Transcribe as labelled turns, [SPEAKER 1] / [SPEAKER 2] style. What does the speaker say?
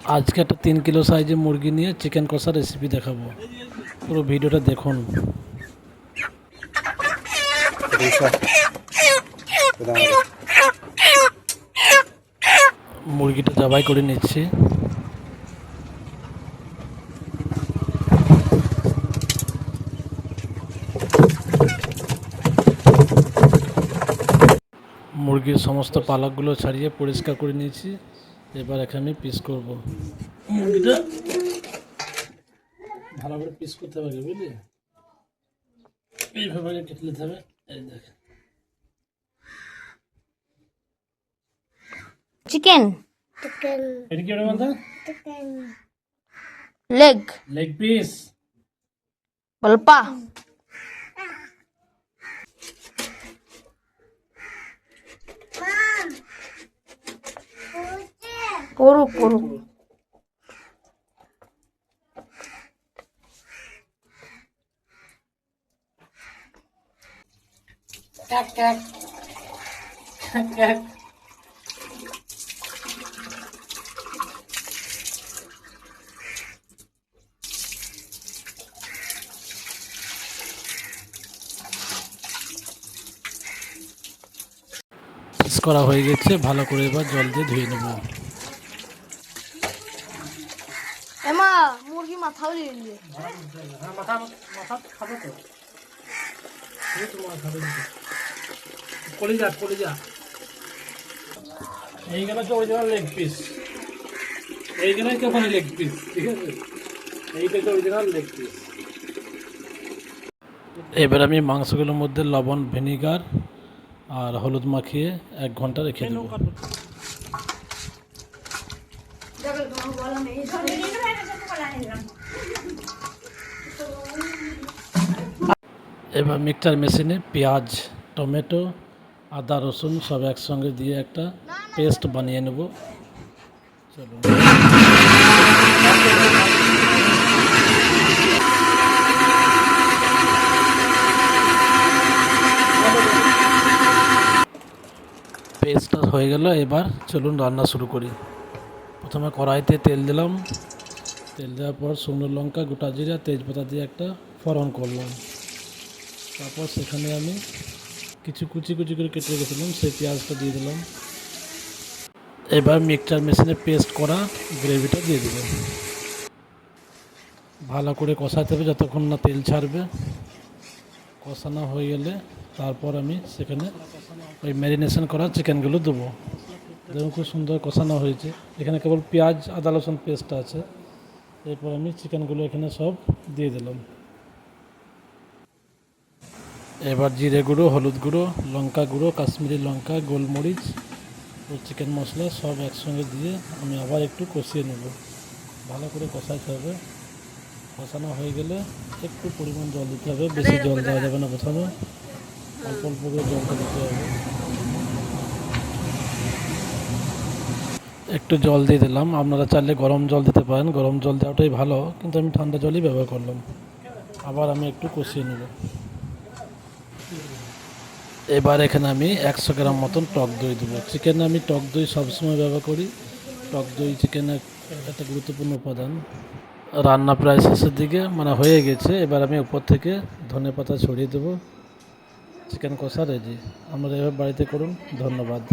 [SPEAKER 1] আজকে একটা 3 কিলো সাইজের মুরগি নিয়ে চিকেন কষা রেসিপি দেখাবো, পুরো ভিডিওটা দেখুন। মুরগিটা জবাই করে নিচ্ছি। মুরগির সমস্ত পালকগুলো ছাড়িয়ে পরিষ্কার করে নিয়েছি। এবার এখানে আমি পিস করব। মুরগিটা ভালো করে পিস করতে হবে, বুঝলি? এইভাবে কেটে নিতে হবে। এই দেখ,
[SPEAKER 2] চিকেন
[SPEAKER 1] এটা কি বলতো?
[SPEAKER 2] Leg
[SPEAKER 1] leg piece.
[SPEAKER 2] বলপা পড়ু পড়ু
[SPEAKER 1] কাক কাক কাক কাক। পিস করা হয়ে গেছে, ভালো করে এবার জল দিয়ে ধুয়ে নেব।
[SPEAKER 2] এমা মুরগি মাথাও দিয়ে দিয়ে
[SPEAKER 1] হ্যাঁ, মাথা মাথা খাবে তো, তোমার খাবে কলিজা কলিজা। এইগুলো হচ্ছে অরিজিনাল লেগ পিস, এইগুলোই তো ওখানে লেগ পিস, ঠিক আছে? এইটা হচ্ছে অরিজিনাল লেগ পিস। এবার আমি মাংসগুলোর মধ্যে লবণ, ভিনিগার আর হলুদ মাখিয়ে 1 ঘন্টা রেখে দেবো। এবার মিক্সচার মেশিনে পেঁয়াজ, টমেটো, আদা, রসুন সব একসঙ্গে দিয়ে একটা পেস্ট বানিয়ে নেব। চলুন। পেস্টটা হয়ে গেল, এবার চলুন রান্না শুরু করি। প্রথমে কড়াইতে তেল দিলাম। তেল দেওয়ার পর শুকনো লঙ্কা, গোটা জিরা, তেজপাতা দিয়ে একটা ফোড়ন করলাম। তারপর সেখানে আমি কিছু কুচি কুচি করে কেটে রেখেছিলাম, সেই পেঁয়াজটা দিয়ে দিলাম। এবার মিক্সচার মেশিনে পেস্ট করা গ্রেভিটা দিয়ে দিলাম। ভালো করে কষাতে হবে যতক্ষণ না তেল ছাড়বে। কষানো হয়ে গেলে তারপর আমি সেখানে ওই ম্যারিনেশন করা চিকেনগুলো দেবো। দেখুন খুব সুন্দর কষানো হয়েছে। এখানে কেবল পেঁয়াজ, আদা, রসুন পেস্টটা আছে। এরপর আমি চিকেনগুলো এখানে সব দিয়ে দিলাম। এবার জিরে গুঁড়ো, হলুদ গুঁড়ো, লঙ্কা গুঁড়ো, কাশ্মীরি লঙ্কা, গোলমরিচ ও চিকেন মশলা সব একসঙ্গে দিয়ে আমি আবার একটু কষিয়ে নেব। ভালো করে কষাইতে হবে। কষানো হয়ে গেলে একটু পরিমাণ জল দিতে হবে, বেশি জল দেওয়া যাবে না। প্রথমে অল্প অল্প করে জলটা দিতে হবে। একটু জল দিয়ে দিলাম। আপনারা চাইলে গরম জল দিতে পারেন, গরম জল দেওয়াটাই ভালো, কিন্তু আমি ঠান্ডা জলই ব্যবহার করলাম। আবার আমি একটু কষিয়ে নেব। এবার এখানে আমি 100 গ্রাম মতন টক দই দেবো। চিকেনে আমি টক দই সবসময় ব্যবহার করি। টক দই চিকেনের একটা গুরুত্বপূর্ণ উপাদান। রান্না প্রায় শেষের দিকে, মানে হয়ে গেছে। এবার আমি উপর থেকে ধনেপাতা ছড়িয়ে দেবো। চিকেন কষা রেডি। আমরা এবার বাড়িতে করুন। ধন্যবাদ।